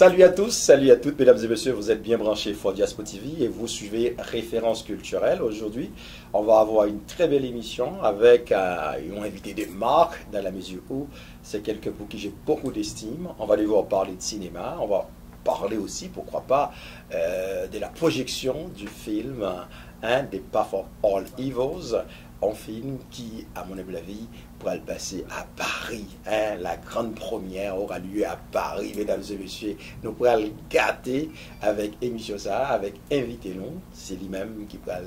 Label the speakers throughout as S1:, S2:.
S1: Salut à tous, salut à toutes, mesdames et messieurs, vous êtes bien branchés Fordiaspo TV et vous suivez Référence culturelle. Aujourd'hui, on va avoir une très belle émission avec un invité de marque, dans la mesure où c'est quelqu'un pour qui j'ai beaucoup d'estime. On va devoir parler de cinéma, on va parler aussi, pourquoi pas, de la projection du film des Path of All Evils, un film qui, à mon avis, pourra le passer à Paris. La grande première aura lieu à Paris, mesdames et messieurs. Nous pourrons le gâter avec émission ça, avec invité nous. C'est lui-même qui pourra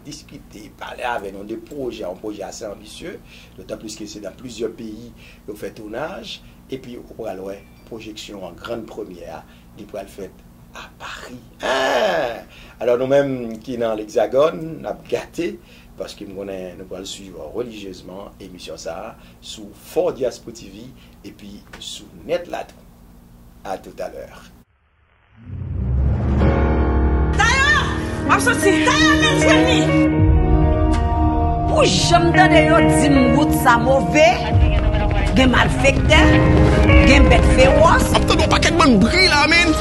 S1: discuter, parler avec nous des projets, un projet assez ambitieux, d'autant plus que c'est dans plusieurs pays qu'on fait tournage. Et puis, on pourra le projection en grande première, il pourra le faire à Paris. Alors nous-mêmes qui dans l'Hexagone, nous avons gâté parce que nous allons le suivre religieusement, émission ça, sous Fordiaspo TV et puis sous NetLato. À tout à l'heure.
S2: D'ailleurs, absolument, d'ailleurs, pour jamais de dire que ça mauvais, des malfaiteurs, des bêtes féroces.
S3: Après, on pas quelqu'un de brille là, man.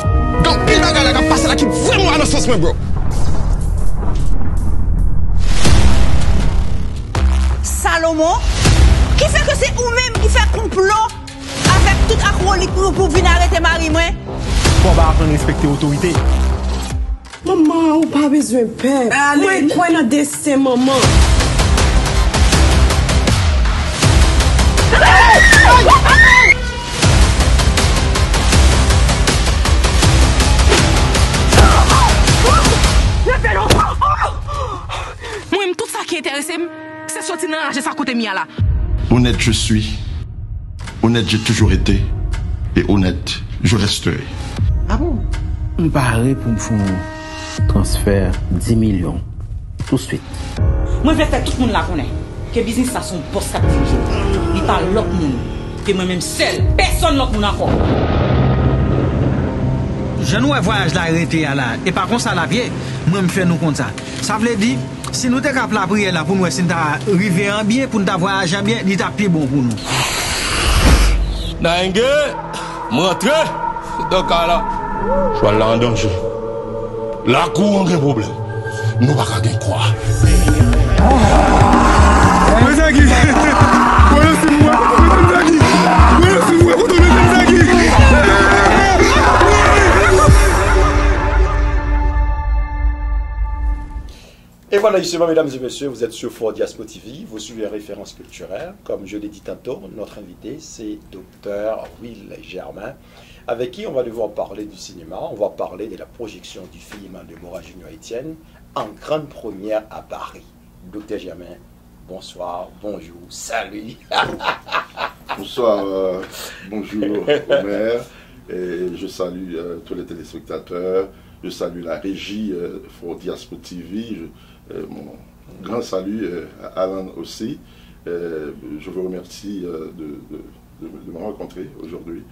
S3: Quand il va gagner, passer là qui vraiment à nos sens, bro.
S2: Salomon, qui fait que c'est vous-même qui fait complot avec tout acrolique pour venir arrêter Marie-moi?
S4: Faut pas apprendre à respecter l'autorité.
S5: Maman, ou pas besoin de peur. Moi, point dans destin, maman.
S2: Moi, tout ça qui intéresse, c'est sortir dans la ça côté mia là.
S3: Honnête je suis, honnête j'ai toujours été, et honnête je resterai.
S4: Ah bon? Je parie pour me faire un transfert 10 millions. Tout de suite.
S2: Moi, je vais faire tout le monde là connaît. Que business ça son boss cap dirige. Il parle l'autre monde. Que moi-même seul, personne l'autre monde encore.
S6: Je nous voyage là arrêté là et par contre ça la vie moi me fait nous comme ça. Ça veut dire si nous t'es cap la prière là pour nous si t'as arrivé en bien pour nous voyager bien, il t'a plus bon pour nous.
S3: Naïngue, montre donc là, je suis là en danger. La cour on a un problème. Nous pas qu'à quoi.
S1: Et voilà, justement, mesdames et messieurs, vous êtes sur Fordiaspo TV, vous suivez Référence culturelle. Comme je l'ai dit tantôt, notre invité, c'est Dr Will Germain, avec qui on va devoir parler du cinéma. On va parler de la projection du film de Maura Junior Etienne en grande première à Paris. Dr Germain, bonsoir, bonjour, salut.
S7: Bonsoir, bonjour Omer, et je salue tous les téléspectateurs, je salue la régie Fordiaspo TV, mon grand salut à Alan aussi. Je vous remercie de me rencontrer aujourd'hui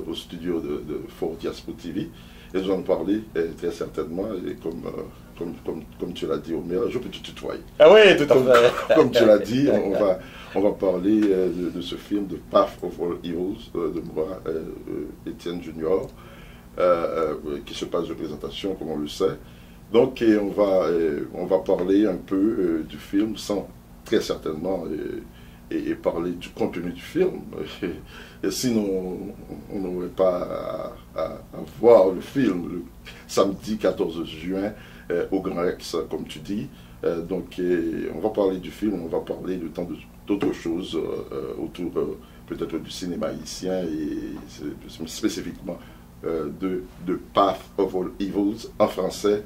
S7: au studio de Fordiaspo TV. Et nous allons parler très certainement, et comme tu l'as dit, Omer, je peux te tutoyer.
S1: Ah oui, tout à fait.
S7: Comme tu l'as dit, on va parler de ce film, de Path of All Evils, de Maura Etienne Junior, qui se passe de présentation, comme on le sait. Donc, on va parler un peu du film sans très certainement et parler du contenu du film. Et sinon, on n'aurait pas à voir le film le samedi 14 juin au Grand Rex, comme tu dis. Donc, on va parler du film, on va parler de tant d'autres choses autour peut-être du cinéma haïtien et spécifiquement de Path of All Evils en français.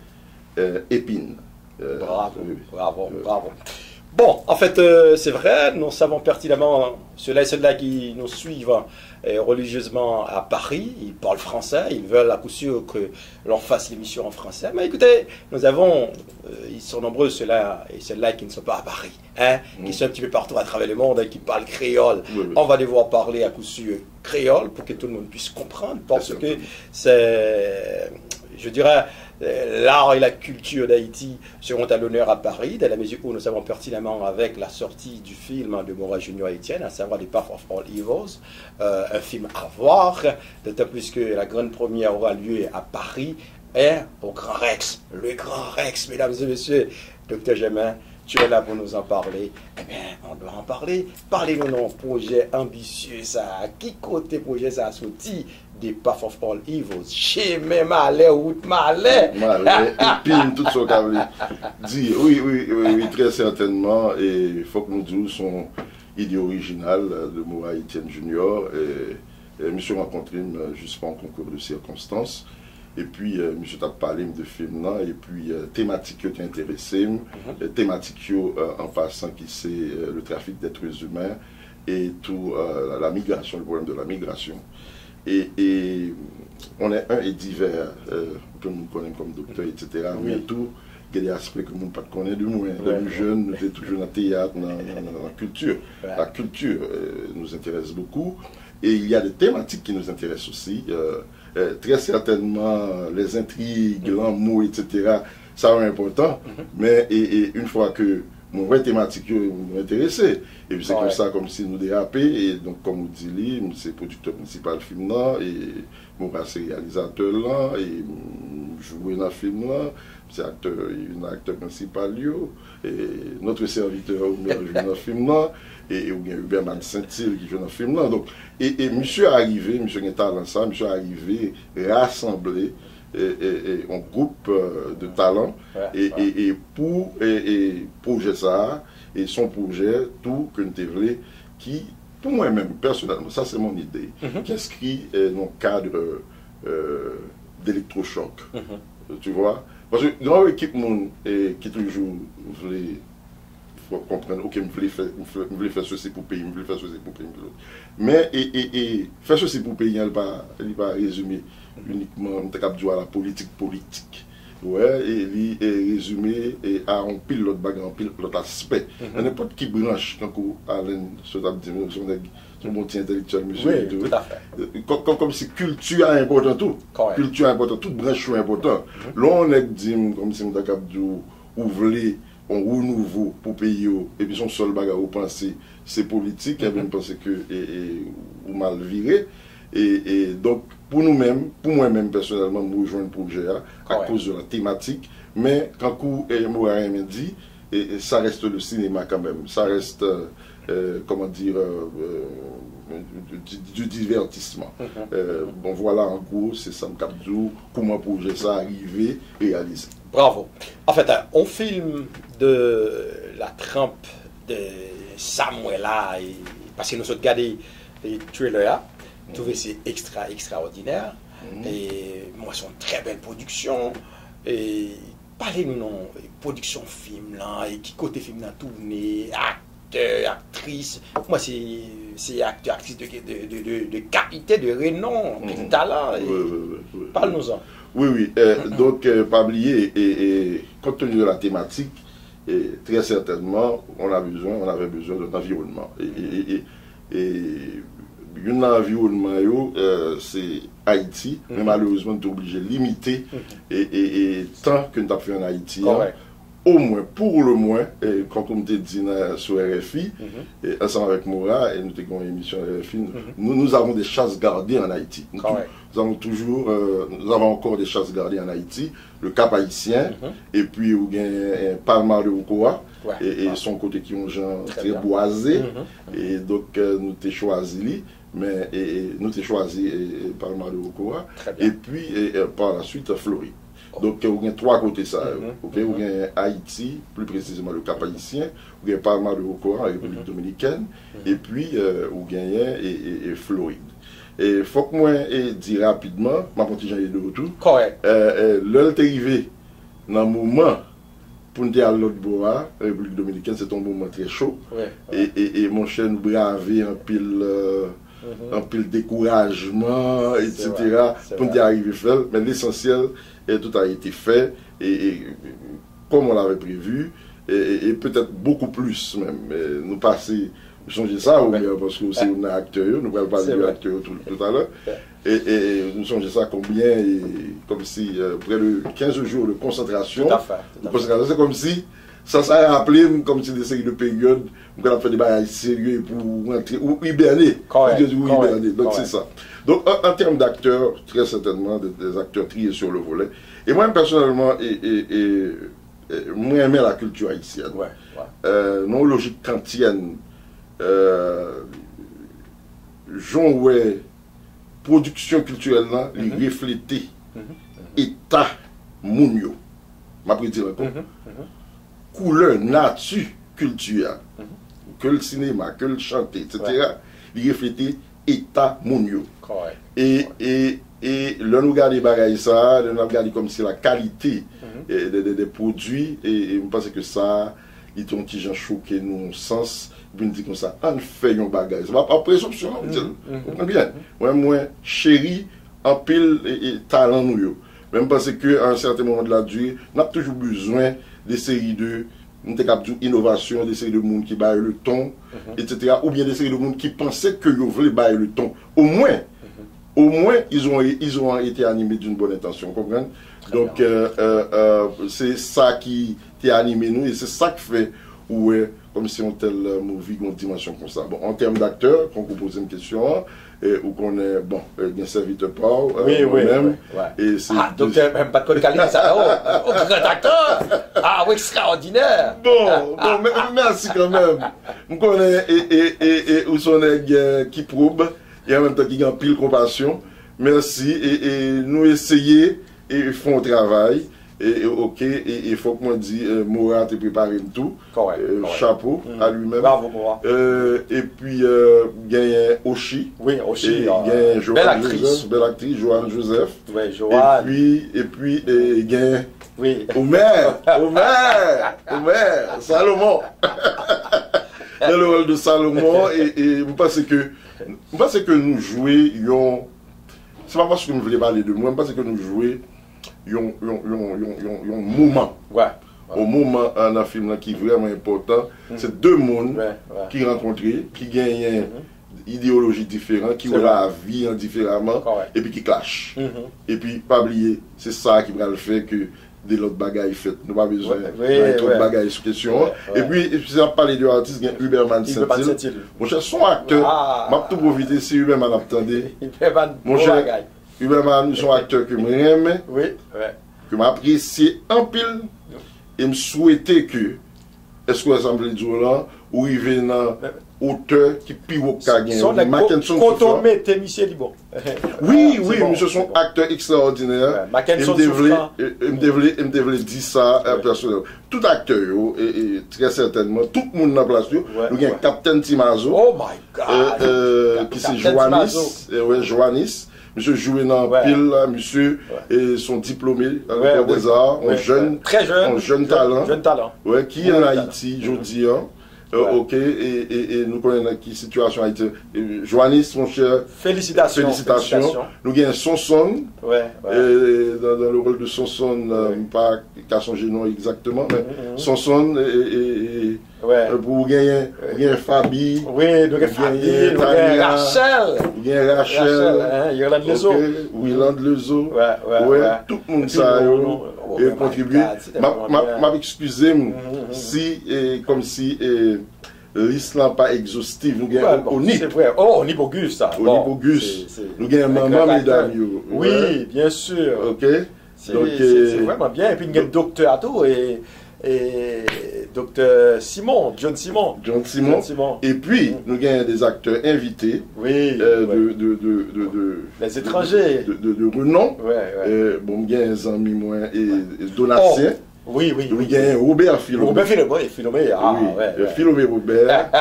S7: Épine.
S1: Bravo, bravo, bravo. Bon, en fait, c'est vrai, nous savons pertinemment, ceux-là et ceux-là qui nous suivent religieusement à Paris, ils parlent français, ils veulent à coup sûr que l'on fasse l'émission en français. Mais écoutez, nous avons, ils sont nombreux ceux-là et ceux-là qui ne sont pas à Paris, qui sont un petit peu partout à travers le monde et qui parlent créole. Oui. On va devoir parler à coup sûr créole pour que tout le monde puisse comprendre, parce que c'est, je dirais, l'art et la culture d'Haïti seront à l'honneur à Paris, dans la mesure où nous savons pertinemment avec la sortie du film de Mora Junior Etienne, à savoir The Path of All Evils, un film à voir, d'autant plus que la grande première aura lieu à Paris et au Grand Rex, le Grand Rex, mesdames et messieurs. Docteur Germain, tu es là pour nous en parler. Eh bien, on doit en parler. Parlez-nous d'un projet ambitieux, ça. Qui côté projet ça a sorti des Path of All Evils? Chez même Malais, route Malais.
S7: Malais, épine, tout ce qu'on dit. Oui, très certainement. Et il faut que nous disions son idée originale de Mora Etienne Junior. Et monsieur rencontré justement en concours de circonstances. Et puis, monsieur t'a parlé de film là, et puis thématique qui t'a intéressé, thématique en passant qui c'est le trafic d'êtres humains et tout la migration, le problème de la migration. Et on est un et divers, que nous connaissons comme docteur, etc. Mais tout, il y a des aspects que nous ne connaissons de moins. Les jeunes, nous sommes toujours dans le théâtre, dans la culture. La culture nous intéresse beaucoup. Et il y a des thématiques qui nous intéressent aussi. Très certainement, les intrigues, l'amour, etc., ça va être important. Mais une fois que mon vraie thématique m'a intéressé, et puis c'est comme ça, comme si nous dérapé, et donc comme vous dites, c'est producteur principal film là, et mon c'est réalisateur là, et jouer dans le film là, c'est un acteur principal, et notre serviteur joue dans le film là, et il y a Hubert Saint-Il qui joue dans le film là. Donc, et monsieur est arrivé, monsieur qui est talent ça, monsieur est arrivé rassemblé un groupe de talents et pour projet ça, et son projet, tout que nous voulons, qui, pour moi-même, personnellement, ça c'est mon idée, qui inscrit dans le cadre d'électrochoc. Tu vois? Parce que dans l'équipe qui toujours voulait comprendre, ok, je voulais faire ceci pour payer, je voulais faire ceci pour payer. Mais faire ceci pour payer, il ne va pas résumer uniquement à la politique. Ouais, et il est résumé à un pile l'autre bagarre, un pile l'autre aspect. N'importe qui branche, quand Alain se tape son bon intellectuel, monsieur.
S1: Oui, tout à fait.
S7: Comme si culture est important tout. Culture est important, toute branche est important. Là, on est dit, comme si on a ouvert un renouveau pour payer, et puis son seul bagarre au penser, c'est politique, et bien penser que ou mal viré. Et donc, pour nous-mêmes, pour moi-même personnellement, je rejoins le projet à cause de la thématique, mais quand Mora m'a dit, ça reste le cinéma quand même, ça reste, comment dire, du divertissement. Bon, voilà, en gros, c'est Sam Kapdou, comment projet ça arrivé, réalisé.
S1: Bravo. En fait, on filme de la trempe de Samuel là, parce que nous avons regardé les trailers, trouvé c'est extraordinaire. Et moi, c'est une très belle production. Et parlez-nous non, production film là, et qui côté film là tourné, acteur, actrice. Moi, c'est acteur, actrice de qualité, de renom, de talent. Parle-nous-en.
S7: Oui. Donc, pas oublier, et compte tenu de la thématique, très certainement, on avait besoin d'un environnement. Et un environnement, c'est Haïti, mais malheureusement, tu es obligé de limiter, et tant que nous avons fait en Haïti, au moins, pour le moins, quand on te dit sur RFI, ensemble avec Mora, et nous avons une émission RFI, nous avons des chasses gardées en Haïti. Nous avons encore des chasses gardées en Haïti, le Cap Haïtien, et puis il y a Palma de Okoa, et son côté qui ont gens très boisés, et donc nous avons choisi, mais nous avons choisi Palma de Okoa, et puis par la suite Floride. Donc, il y a trois côtés ça. Il y a Haïti, plus précisément le Cap Haïtien, il y a Palma de Okoa, la République Dominicaine, et puis il y a Floride. Et il faut que moi dise rapidement, ma petite Jean est de retour.
S1: Correct.
S7: L'heure est arrivée dans le moment pour nous dire à l'autre bois, la République Dominicaine, c'est un moment très chaud. Et mon cher nous braver un pile découragement, etc. Pour nous arriver à faire. Mais l'essentiel, tout a été fait, et comme on l'avait prévu, et peut-être beaucoup plus même. Nous passer Songez ça, ou bien, parce que c'est un acteur, nous allons parler de l'acteur tout à l'heure. Et nous songez ça combien, comme si près de 15 jours de concentration.
S1: Tout à fait.
S7: C'est comme si ça s'est rappelé comme si des séries de périodes où on a fait des bagages sérieux pour rentrer ou hiberner. Donc c'est ça. Donc en termes d'acteurs, très certainement des acteurs triés sur le volet. Et moi personnellement, moi j'aime la culture haïtienne. Non logique kantienne. J'en ouais production culturelle là, il reflétait état mounio. M'a pris dire encore. Couleur, nature, culture, que le cinéma, que le chanter, etc. Il reflétait état mounio. Et là nous regardons bagaille ça, nous regardons comme si la qualité des produits et je pense que ça ils ont petit gens choqué nous sens bien dit comme ça on fait un bagage c'est pas présomption vous comprenez bien moi chéri en pile et talent nous même parce que à un certain moment de la durée on a toujours besoin des séries de innovation, des séries de monde qui baillent le ton, etc. Ou bien des séries de monde qui pensaient que vous voulez bailler le ton. Au moins, ils ont été animés d'une bonne intention, vous comprenez? Donc, c'est ça qui a animé nous et c'est ça qui fait où comme si on tel movie une dimension comme ça. Bon, en termes d'acteurs, quand vous posez une question, ou qu'on est, bon, bien serviteur Paul, même. Et c'est
S1: docteur, même pas de code qualité, ça, grand acteur! Ah, extraordinaire!
S7: Bon, merci quand même. On connaît, et où sont les qui prouvent, et en même temps qui ont pile compassion. Merci, et nous essayer, et font le travail. Et ok, et il faut que moi dise Morat te préparé tout. Chapeau à lui-même.
S1: Bravo Morat.
S7: Et puis gagne Oshi.
S1: Oui, Oshi.
S7: Belle actrice, Joanne Joseph.
S1: Oui, Joanne.
S7: Et puis gagne
S1: Omer,
S7: Salomon. Dans le rôle de Salomon et je pense que nous jouons, c'est pas parce que nous voulons parler de moi, je pense que nous jouons un moment. Au moment un film qui est vraiment important, c'est deux mondes qui rencontrent, qui gagnent idéologie différente, qui ont la vie différemment, et puis qui clashent. Et puis, pas oublier, c'est ça qui va le faire que des autres bagailles faites. Nous n'avons pas besoin d'autres bagailles sur question. Et puis, si on parle de l'artiste, il y a Huberman Saint-Hilaire. Mon cher, son acteur, je vais tout profiter si Huberman attendait. Mon cher, Huberman, son acteur que j'aime, que j'apprécie en pile, et me souhaitais que, est-ce que vous avez dit là, où il vient dans auteur qui pivote Mackenson.
S1: Quand on met monsieur Libon.
S7: Oui, monsieur son acteur extraordinaire.
S1: Mackenson
S7: il me devait dire ça personnellement. Tout acteur, et très certainement, tout le monde dans la place, nous avons Captain Timazo.
S1: Oh my God!
S7: Qui c'est Joannis. Monsieur joué dans pile, monsieur, et son diplômé des arts, un jeune talent. Qui est en Haïti, je dis, ok, et nous connaissons qui situation a été. Joannis, mon cher.
S1: Félicitations.
S7: Nous avons Sonson. Dans le rôle de Sonson, pas qu'à son nom exactement, mais Sonson pour gagner Fabi.
S1: Oui, nous avons Fabi. Rachel.
S7: Yolande Lezo. Tout le monde ça a contribué. M'a excusé si, comme si l'islam pas exhaustif. Nous gagnons Onip.
S1: C'est vrai. Oh, Onip Auguste, ça.
S7: Onip Auguste. Nous gagnons Maman Mesdames.
S1: Oui, bien sûr.
S7: Ok.
S1: C'est vraiment bien. Et puis, nous avons docteur à tout et docteur John Simon. Et puis, nous avons des acteurs invités. Oui. Les étrangers.
S7: De renom. Bon, nous avons des amis moins et Donatien.
S1: Oui.
S7: Nous avons Robert Philomé. Philomé Robert.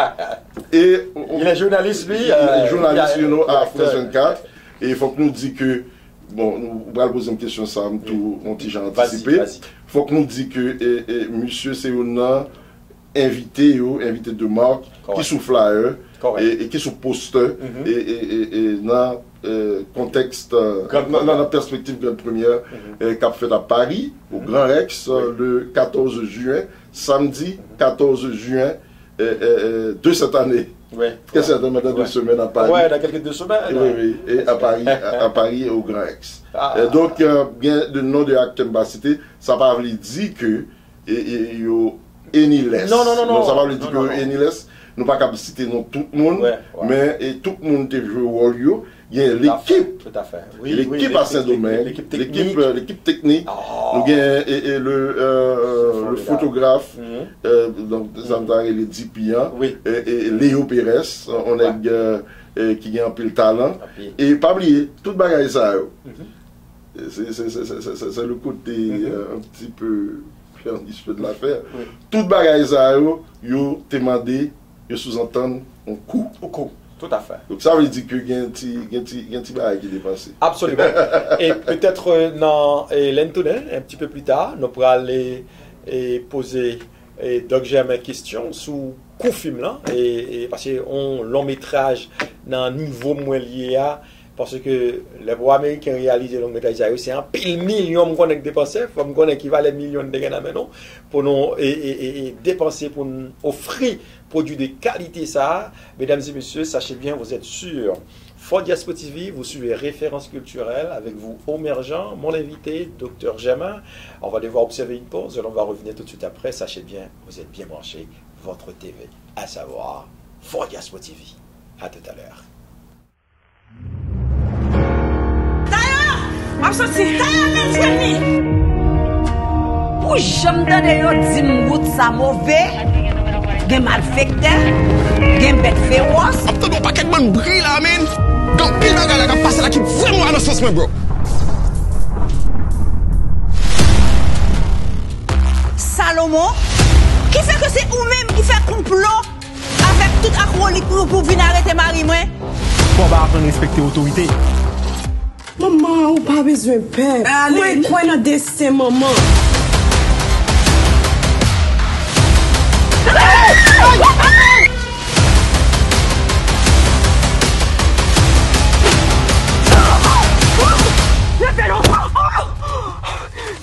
S7: Et
S1: il est journaliste, lui.
S7: Il est journaliste, à France 24. Et il faut que nous disions que, bon, nous allons poser une question, ça, tout, on t'y j'ai anticipé. Il faut que nous disions que monsieur c'est un invité de marque, qui sous flyer, et qui sous poster, et dans contexte, dans la perspective de la première, qu'a fait à Paris, au Grand Rex, le 14 juin, samedi 14 juin de cette année.
S1: Ouais.
S7: Très certainement dans 2 semaines à Paris.
S1: Ouais, dans quelques 2 semaines.
S7: Oui. Et à Paris, à Paris et au Grand Rex. Donc, bien le nom de l'acteur cité, ça va veut dire que yo Eniles.
S1: Non.
S7: Ça va veut dire que Eniles, nous pas capable citer non tout le monde, mais tout le monde te joue au rôle. Il y a l'équipe.
S1: Tout à fait.
S7: L'équipe à Saint-Domingue, l'équipe technique, nous avons le photographe, donc les Dipian, et Léo Pérez, on a qui a un peu le talent. Et pas oublier, toute bagaille ça. C'est le côté un petit peu de l'affaire. Toute bagaille ça, yo demandé, yo sous-entendre un coup.
S1: Tout à fait.
S7: Donc ça veut dire que il y a un petit bail qui est dépensé.
S1: Absolument. Et peut-être dans l'Intonel, un petit peu plus tard, nous pourrons aller poser Doc Germain question sous coup film là, et parce qu'on long métrage dans niveau moins lié à, parce que les bois américains réalisent long métrage, c'est un pile million qu'on a dépensé, faut qu'on équivalent millions de gains maintenant pour nous et dépenser pour nous offrir produits de qualité ça. Mesdames et messieurs, sachez bien, vous êtes sur Fort Diaspo TV, vous suivez Référence culturelle avec vous, Omer Jean, mon invité, Dr Germain. On va devoir observer une pause et on va revenir tout de suite après. Sachez bien, vous êtes bien branchés, votre TV, à savoir Fort Diaspo TV. À tout à l'heure.
S2: D'ailleurs, je suis d'ailleurs, pour jamais de dire que ça mauvais. Gen malfecteur, gen bête féroce.
S3: Après ton paquet de man brille là, man. Quand pile bagarre qui passe là qui vraiment à nos sens, bro.
S2: Salomon, qui fait que c'est vous-même qui fait complot avec tout acrolique pour venir arrêter Marie, moi?
S6: Bon, bah, apprendre à respecter l'autorité.
S5: Maman, ou pas besoin de peur. Moi, je crois dans le destin, maman.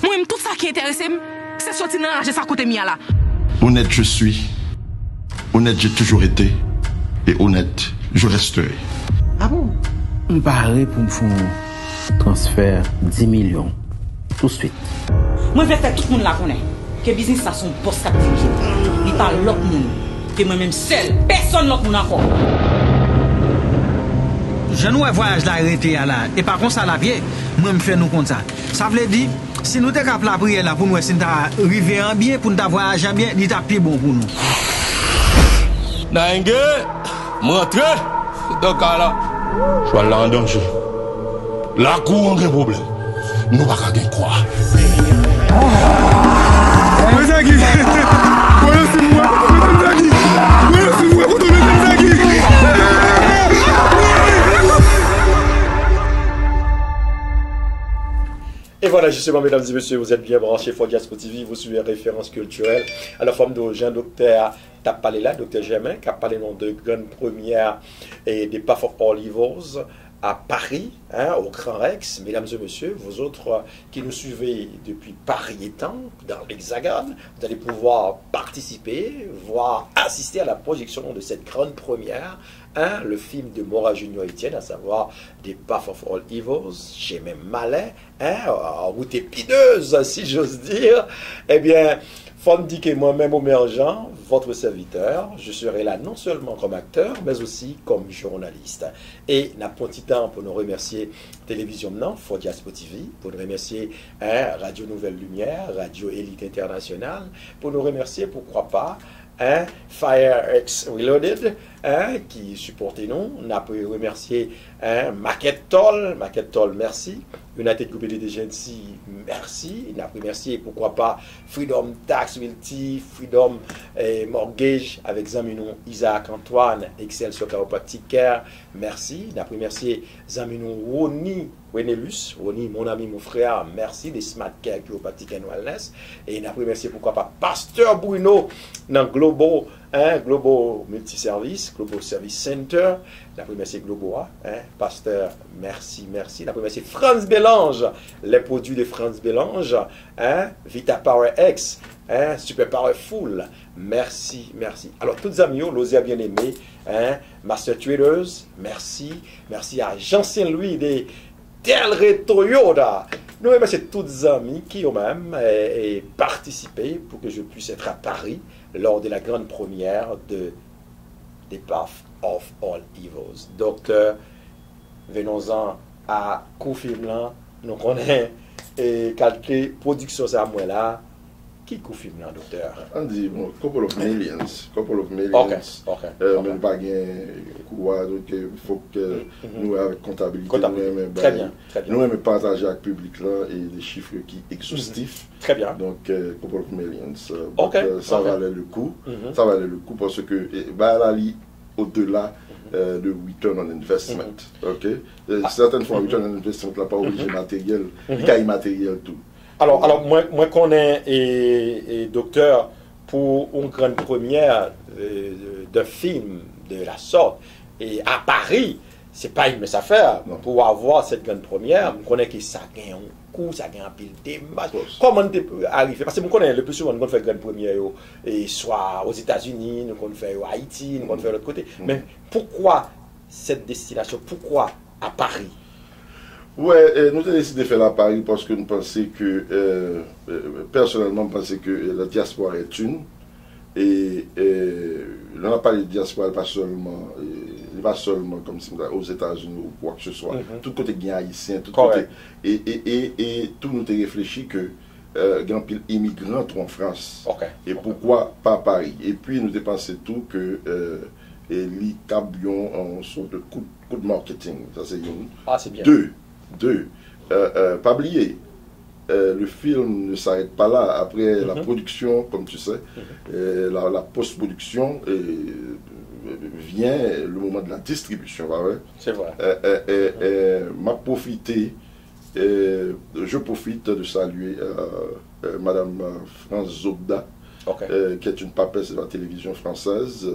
S2: Moi, tout ça qui intéresse, c'est sortir dans la ça côté mia là.
S3: Honnête je suis. Honnête j'ai toujours été. Et honnête je resterai.
S4: Ah bon? Je parle pour me faire un transfert 10 millions. Tout de suite.
S2: Moi, je vais faire tout le monde la connaît. Que business ça son poste cap dirige. Il parle l'autre monde. Que moi-même seul. Personne l'autre monde encore.
S6: Je nous voyage là arrêté là. Et par contre, ça la vieille, moi, me fait nous comme ça. Ça veut dire, si nous t'es capable la prière là pour nous, si nous arrivé en bien, pour nous voyager en bien, il t'a plus bon pour nous.
S3: Naïngue, montre. Donc là, je suis là en danger. La cour, on a un problème. Nous pas qu'à croire.
S1: Et voilà, justement, mesdames et messieurs, vous êtes bien branchés Fort Diaspo TV, vous suivez Référence culturelle à la forme de Jean-Docteur Tapalé Dr Germain, qui a parlé de grandes premières et des Path of All Evils à Paris, au Grand Rex. Mesdames et messieurs, vous autres qui nous suivez depuis Paris étant, dans l'Hexagone, vous allez pouvoir participer, voire assister à la projection de cette grande première, le film de Maura Junior Etienne, à savoir des Path of All Evils, chez même Malin, en route épineuse, si j'ose dire. Eh bien, faut me dire que moi-même, Omer Jean, votre serviteur, je serai là non seulement comme acteur, mais aussi comme journaliste. Et n'a pas petit temps pour nous remercier Télévision Maintenant, Fort Diaspo TV, pour nous remercier Radio Nouvelle Lumière, Radio Élite Internationale, pour nous remercier, pourquoi pas, FireX Reloaded, qui supportait nous. On a pu remercier Maquette Toll, merci. United Group Agency, merci. On a pu remercier, pourquoi pas, Freedom Tax Realty, Freedom Mortgage, avec Zaminou Isaac Antoine, Excel sur Chiropractic Care, merci. On a pu remercier Zaminou Roni Wenelus, Roni, mon ami, mon frère, merci, des Smart Care Chiropractic and Wellness. Et on a pu remercier, pourquoi pas, Pasteur Bruno, dans Global Multiservice, Global Service Center. La première c'est Globoa, Pasteur, merci. La première c'est France Bélange, les produits de France Bélange, Vita Power X, Hein, Super Powerful. Merci, merci. Alors, toutes les amis, l'osé a bien aimé. Hein, Master Traders, merci. Merci à Jean Saint-Louis des Delray Toyota. Nous remercions tous les amis qui ont même participé pour que je puisse être à Paris lors de la grande première de The Path of All Evils. Docteur, venons-en à Koufim, nous connaissons et quelques productions à moi là. Qui Koufim, docteur?
S7: On dit, bon, couple of millions.
S1: Ok.
S7: Mais pas quoi, donc il faut que nous, avec comptabilité,
S1: très bien.
S7: Nous aimons partager avec le public là et des chiffres qui exhaustifs.
S1: Très bien.
S7: Donc, couple of millions. Ça
S1: Ok.
S7: valait le coup. Ça valait le coup parce que, au-delà de return on investment. Ok? Certaines fois, return on investment n'est pas obligé matériel, il y a immatériel tout.
S1: Alors moi connais et docteur pour une grande première de film de la sorte et à Paris, c'est pas une mince affaire pour avoir cette grande première. Je connais que ça gagne un coup, ça gagne un pile de match. Comment on arrive? Parce que je connais le plus souvent nous fait grande première et soit aux États-Unis, nous fait à Haïti, nous fait de l'autre côté. Mais pourquoi cette destination? Pourquoi à Paris?
S7: Ouais, nous avons décidé de faire à Paris parce que nous pensons que, personnellement, nous pensons que la diaspora est une. Et on n'a pas de diaspora, pas seulement comme si aux États-Unis ou quoi que ce soit. Tout côté bien haïtien, tout côté. Et tout nous a réfléchi que grand pile immigrants en France. Et pourquoi pas Paris? Et puis nous avons pensé tout que les cabions en sorte de coup de marketing. Ça c'est une.
S1: Ah, c'est bien.
S7: Deux, pas oublier, le film ne s'arrête pas là. Après la production, comme tu sais, la post-production, vient le moment de la distribution.
S1: C'est vrai.
S7: Je profite de saluer Madame France Zobda, qui est une papesse de la télévision française.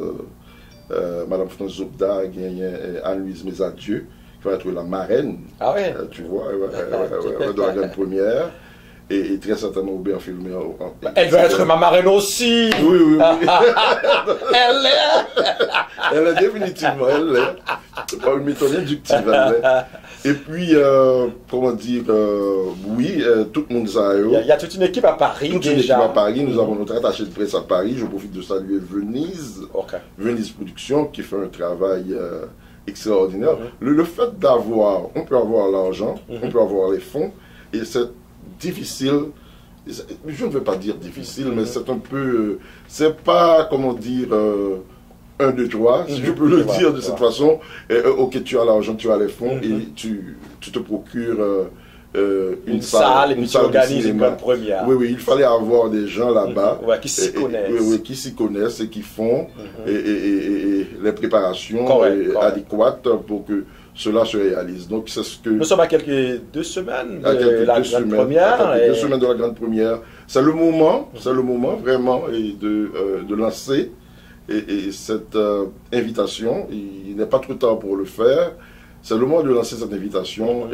S7: Madame France Zobda a gagné Anne-Louise Mesadieu, qui va être la marraine, tu vois, de la grande première, et très certainement bien filmé.
S1: Elle va être ma marraine aussi.
S7: Oui.
S1: Elle
S7: est définitivement, elle l'est. Pas une méthode inductive, elle l'est. Et puis, comment dire, oui, tout le monde sait.
S1: Il y a toute une équipe à Paris.
S7: Toute une équipe à Paris. Nous avons notre attaché de presse à Paris. Je profite de saluer Venise. Venise Productions, qui fait un travail extraordinaire. Le fait d'avoir, on peut avoir l'argent, on peut avoir les fonds, et c'est difficile, je ne veux pas dire difficile, mais c'est un peu, c'est pas, comment dire, 1, 2, 3, si je peux le dire de cette façon. Ok, tu as l'argent, tu as les fonds, et tu te procures une salle,
S1: et puis tu organises une grande première.
S7: Oui, il fallait avoir des gens là-bas
S1: qui s'y connaissent.
S7: Oui, qui s'y connaissent et qui font et les préparations adéquates pour que cela se réalise. Donc c'est ce que...
S1: Nous sommes à quelques 2 semaines de la grande première.
S7: 2 semaines de la grande première. C'est le moment vraiment de lancer et cette invitation. Il n'est pas trop tard pour le faire. C'est le moment de lancer cette invitation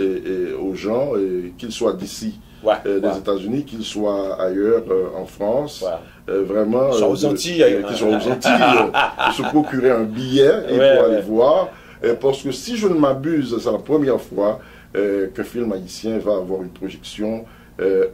S7: aux gens, qu'ils soient d'ici, des États-Unis, qu'ils soient ailleurs, en France, vraiment,
S1: qu'ils soient aux Antilles,
S7: de se procurer un billet et pour aller voir. Parce que si je ne m'abuse, c'est la première fois qu'un film haïtien va avoir une projection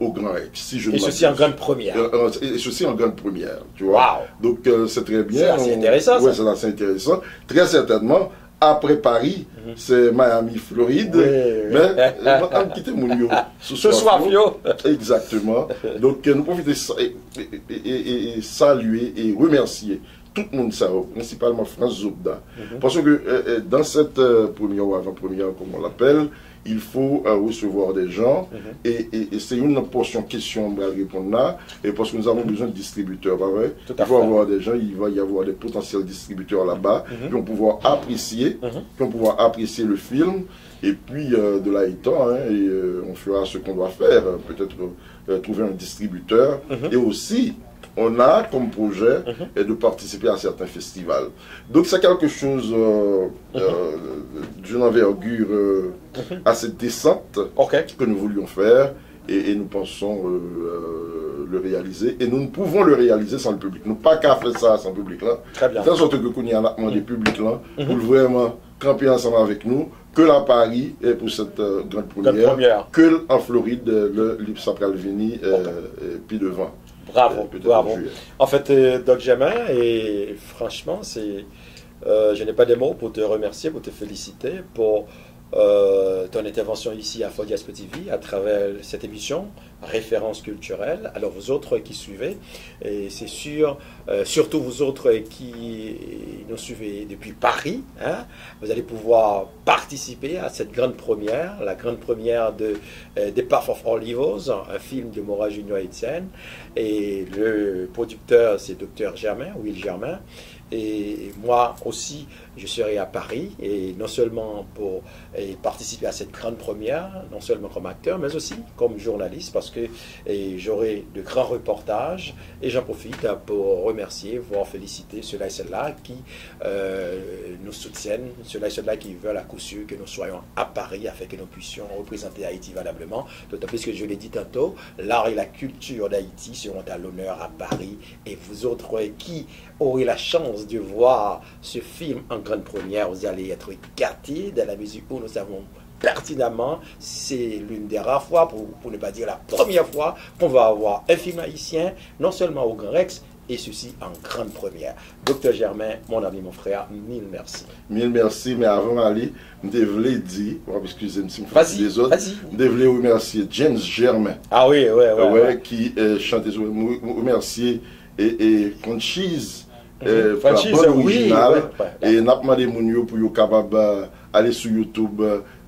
S7: au Grand Rex. Si je
S1: et ceci en grande première.
S7: Et ceci en grande première, tu vois. Donc c'est très bien.
S1: C'est assez intéressant.
S7: Oui, c'est assez intéressant. Très certainement. Après Paris, c'est Miami, Floride. Mais on va quitter mon lieu.
S1: Ce soir, Fio.
S7: Exactement. Donc, nous profitons et saluer et remercier tout le monde, principalement France Zobda. Parce que dans cette première ou avant-première, comme on l'appelle, il faut recevoir des gens et c'est une portion question on va répondre là et parce que nous avons besoin de distributeurs, pas vrai? Il faut avoir des gens, il va y avoir des potentiels distributeurs là-bas qui vont pouvoir apprécier, le film et puis de là étant, on fera ce qu'on doit faire, peut-être trouver un distributeur et aussi on a comme projet de participer à certains festivals. Donc c'est quelque chose d'une envergure assez décente que nous voulions faire et nous pensons le réaliser et nous ne pouvons le réaliser sans le public. Nous pas qu'à faire ça sans le public là.
S1: Très bien.
S7: De sorte que qu'on y a demandé public là pour vraiment camper ensemble avec nous, que à Paris et pour cette grande première, que en Floride le Sapral Vini puis devant.
S1: Bravo, bravo. En fait, Doc Germain, et franchement, je n'ai pas de mots pour te remercier, pour te féliciter pour ton intervention ici à Fodia Spot TV à travers cette émission Référence culturelle. Alors vous autres qui suivez, et c'est sûr, surtout vous autres qui nous suivez depuis Paris, hein, vous allez pouvoir participer à cette grande première, la grande première de The Path of All Evils, un film de Maura Junior Etienne, et le producteur c'est Dr Germain, Will Germain. Et moi aussi, je serai à Paris, et non seulement pour participer à cette grande première, non seulement comme acteur, mais aussi comme journaliste, parce que j'aurai de grands reportages, et j'en profite pour remercier, voire féliciter ceux-là et celles-là qui nous soutiennent, ceux-là et celles-là qui veulent à coup sûr que nous soyons à Paris afin que nous puissions représenter Haïti valablement, d'autant plus que je l'ai dit tantôt, l'art et la culture d'Haïti seront à l'honneur à Paris, et vous autres qui aurez la chance de voir ce film en grande première, vous allez être gâtés dans la mesure où nous savons pertinemment, c'est l'une des rares fois, pour ne pas dire la première fois, qu'on va avoir un film haïtien, non seulement au Grand Rex, et ceci en grande première. Docteur Germain, mon ami, mon frère, mille merci.
S7: Mille merci, mais avant d'aller, je voulais dire, excusez-moi si je me fais les autres, je voulais remercier James Germain.
S1: Ah oui, ouais.
S7: Qui chantait, remercier et Franchise.
S1: Franchise,
S7: la bande originale,
S1: oui.
S7: Et n'a demandé mon yo pour yo capable aller sur YouTube,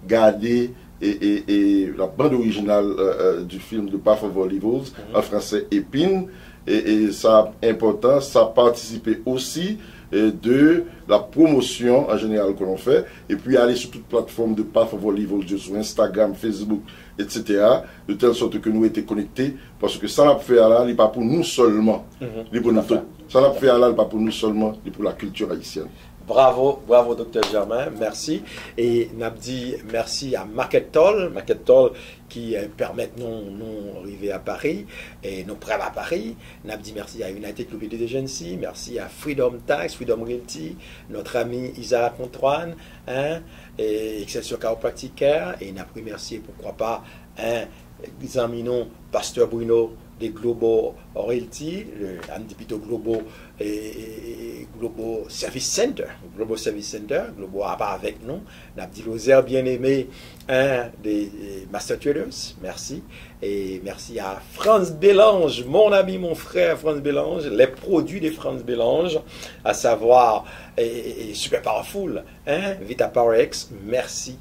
S7: garder et la bande originale du film de Path of All Evils en français Épine, et ça important, ça participe aussi de la promotion en général que l'on fait, et puis aller sur toute plateforme de Path of All Evils, sur Instagram, Facebook, etc., de telle sorte que nous étions connectés, parce que ça n'a pas fait là, il n'est pas pour nous seulement, il pour nous tous. Ça n'a pas fait là, pas pour nous seulement, il pour la culture haïtienne.
S1: Bravo, Docteur Germain, merci. Et Nabdi, merci à Market Toll qui permettent nous arriver à Paris et nous prêts à Paris. Nabdi, merci à United Club de Agency, merci à Freedom Tax, Freedom Realty, notre ami Isaac Antoine, hein, et Excelsior Chiropractic Care, et Napri, merci, pourquoi pas, examinons Pasteur Bruno des Global Realty, Andipito Global et Global Service Center, Global à part avec nous, Nabdi Lozer bien aimé, un des Master Traders, merci, et merci à France Bélange, mon ami, mon frère France Bélange, les produits de France Bélange, à savoir Super Powerful, hein, Vita Power X, merci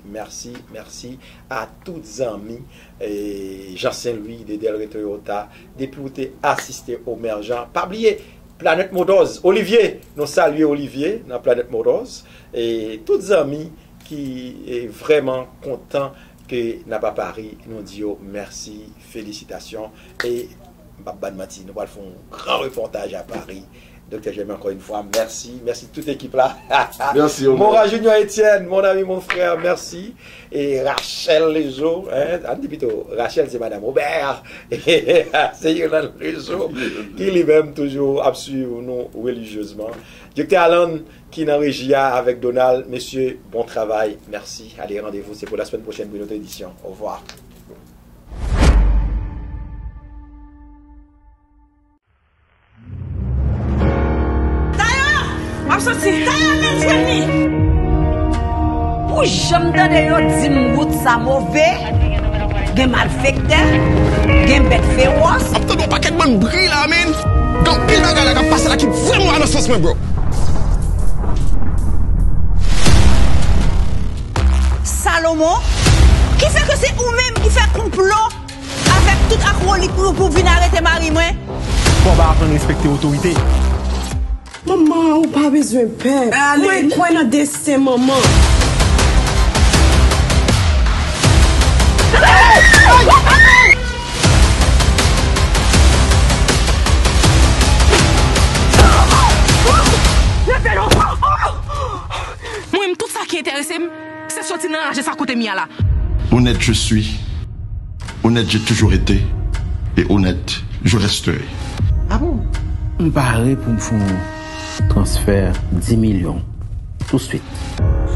S1: à toutes les amis, et Jean-Saint-Louis de Del Rey Toyota, député assisté au mergent, pas oublier Planète Motors, Olivier, nous saluons Olivier dans Planète Motors, et toutes les amis qui est vraiment content que n'a pas Paris, nous disons merci, félicitations, et Babban Mati, nous allons faire un grand reportage à Paris. Docteur Germain, encore une fois, merci toute l'équipe là.
S7: Merci.
S1: Maura Junior Etienne, mon ami, mon frère, merci. Et Rachel Lezo, hein, Rachel c'est Madame Robert, et c'est Yolande Lezo, qui lui-même toujours absurde nous religieusement. Docteur Alan, qui est dans Régia avec Donald, messieurs, bon travail, merci. Allez, rendez-vous, c'est pour la semaine prochaine pour une autre édition. Au revoir.
S2: Ou j'aime de yo dim gout ça mauvais, gen malfecteur, gen bête féroce.
S3: Après ton paquet de bonne brille là, man. Quand pile bagarre là qui passe là qui vraiment à sens, bro.
S2: Salomon, qui fait que c'est ou-même qui fait complot avec tout acrolique pour venir arrêter Marie moi?
S6: Faut pas apprendre à respecter l'autorité.
S5: Maman, ou pas besoin de peur. Moi, je crois dans le destin, maman.
S8: Moi, tout ça qui intéresse, c'est sortir dans la ça côté mia là.
S7: Honnête je suis, honnête j'ai toujours été, et honnête
S3: je resterai.
S5: Ah bon?
S4: Je parie pour me faire un transfert 10 millions. Tout de suite.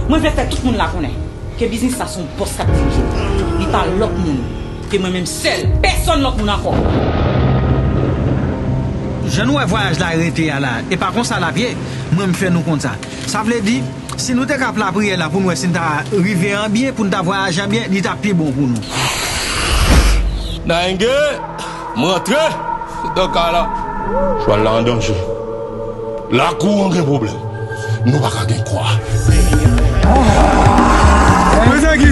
S2: Moi, je vais faire tout le monde là connaît. Que business ça son boss qui dirige. Il parle l'autre monde. Que moi-même seul. Personne l'autre monde encore.
S6: Je nous voyage la arrêté là. Et par contre, ça la bien, moi, me fait nous comme ça. Ça veut dire, si nous te cap la prière là pour nous, si nous arrivé en bien, pour nous voyager bien, il t'a plus bon pour nous.
S3: Naïngue, montrez. Donc là, je suis là en danger. La cour, on a un problème. Nous pas qu'à croire.
S9: Mais c'est qui?